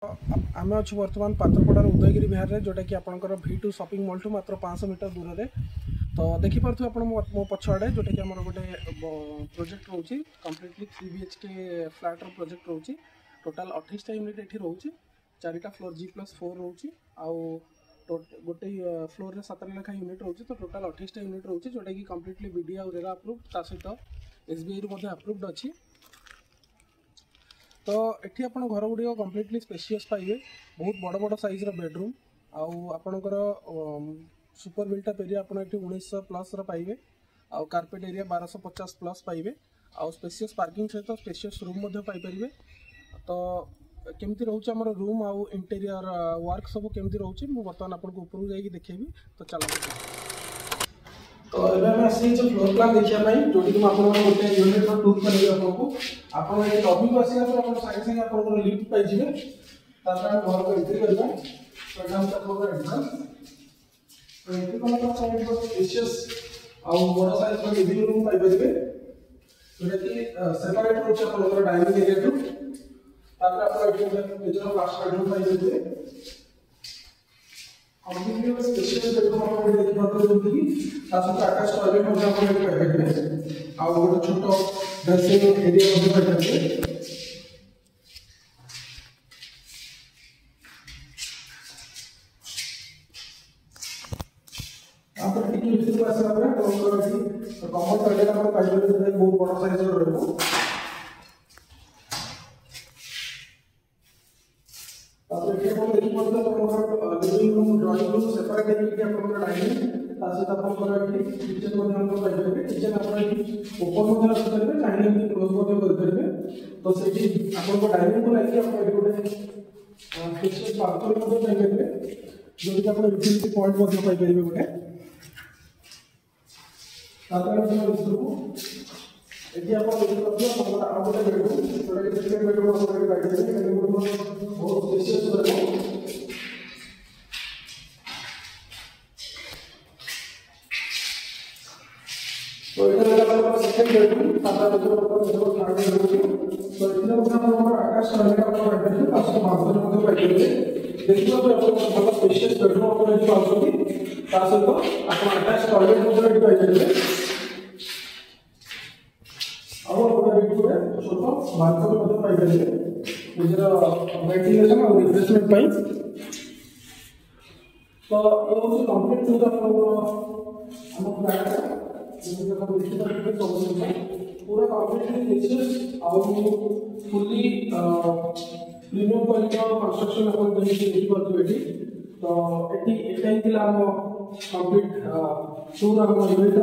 आम अच्छे बर्तमान पात्रपड़ार उदयगिरी विहार में जोटा कि आपंकर V2 शॉपिंग मॉल ठू मात्र 500 मीटर दूर में तो देखिपे आप मो पछआड़े जोटा कि आम गोटे प्रोजेक्ट रोचे कम्प्लीटली 3 BHK फ्लाटर प्रोजेक्ट रोचे टोटाल 28टा यूनिट ये रोचे 4टा फ्लोर G+4 रोचे आउ गोटे फ्लोर में 7 लेखा यूनिट रोचे तो टोटाल 28टा यूनिट रोचे जोटा कि कम्प्लीटली BD और रेरा अप्रूव ता सहित SBI रु अप्रूव्ड अच्छी। तो ये आप घर गुड़िक कम्प्लीटली स्पेशियस पाइबे बहुत बड़ बड़ साइज बेडरूम आपणकर सुपर बिल्टअप एरिया आप 1900 प्लस पाइबे आउ कार्पेट एरिया 1250 प्लस पाइबे आउ स्पेशियस पार्किंग सहित स्पेशियस रूम पाइपर। तो केमती रोचे आम रूम आउ इंटेरियर वर्क सब केमती रोचे मुझे बर्तमान आपको ऊपर जाइए देखेबी। तो चलो तो ये आम आसी फ्लोर प्लान देखापी जो कि मुझे गोटे यूनिट टूर करेंगे आपको आप लॉबी को आसा सागे सागे आप लिफ्ट पाइबे घर को एंट्री करवा एंट्री कला स्पेशियस आउ बड़ साइज लिविंग रूम पाइपर जोटा कि सेपरेट रोचे आप डाइनिंग एरिया टू निजर मास्टर बेडरूम पाइबे कम्प्लीटली स्पेशियस बेडरूम आप देखिए आकाश टॉयलेट पाइबे आउ गोटे छोट ड्रेसिंग एरिया पाइबे। कमन टॉयलेट आप पाइबे बहुत बड़ साइज रहा living room drawing room separate dining kitchen पाइबे किचन आप ओपन रखिपारे चाहे क्लोज करेंगे। तो से आप डाइनिंग को लगे गोटे बालकनी पाइबे जो कि आप यूटिलिटी पॉइंट पाइपर गोटे ये आप गोटे बेडरूम जोटा कि सेकेंड बेडरूम बहुत स्पेशियस तो ये सेकेंड बेडरूम थर्ड बेडरूम तो ये आकाश देखिए स्पेशियस बेडरूम आप अटैच टॉयलेट पाइबे छोट बालकनी पाइपर निजर वेंटिलेशन और रिफ्रेशमेंट। तो ये हूँ कम्प्लीट टूर आम फ्लैट पूरा कम्प्लीटली स्पेशियस आउ फुल्ली प्रीमियम क्वालिटी कंस्ट्रक्शन आप देखिए। तो ये आम कम्प्लीट टूर आम यूनिट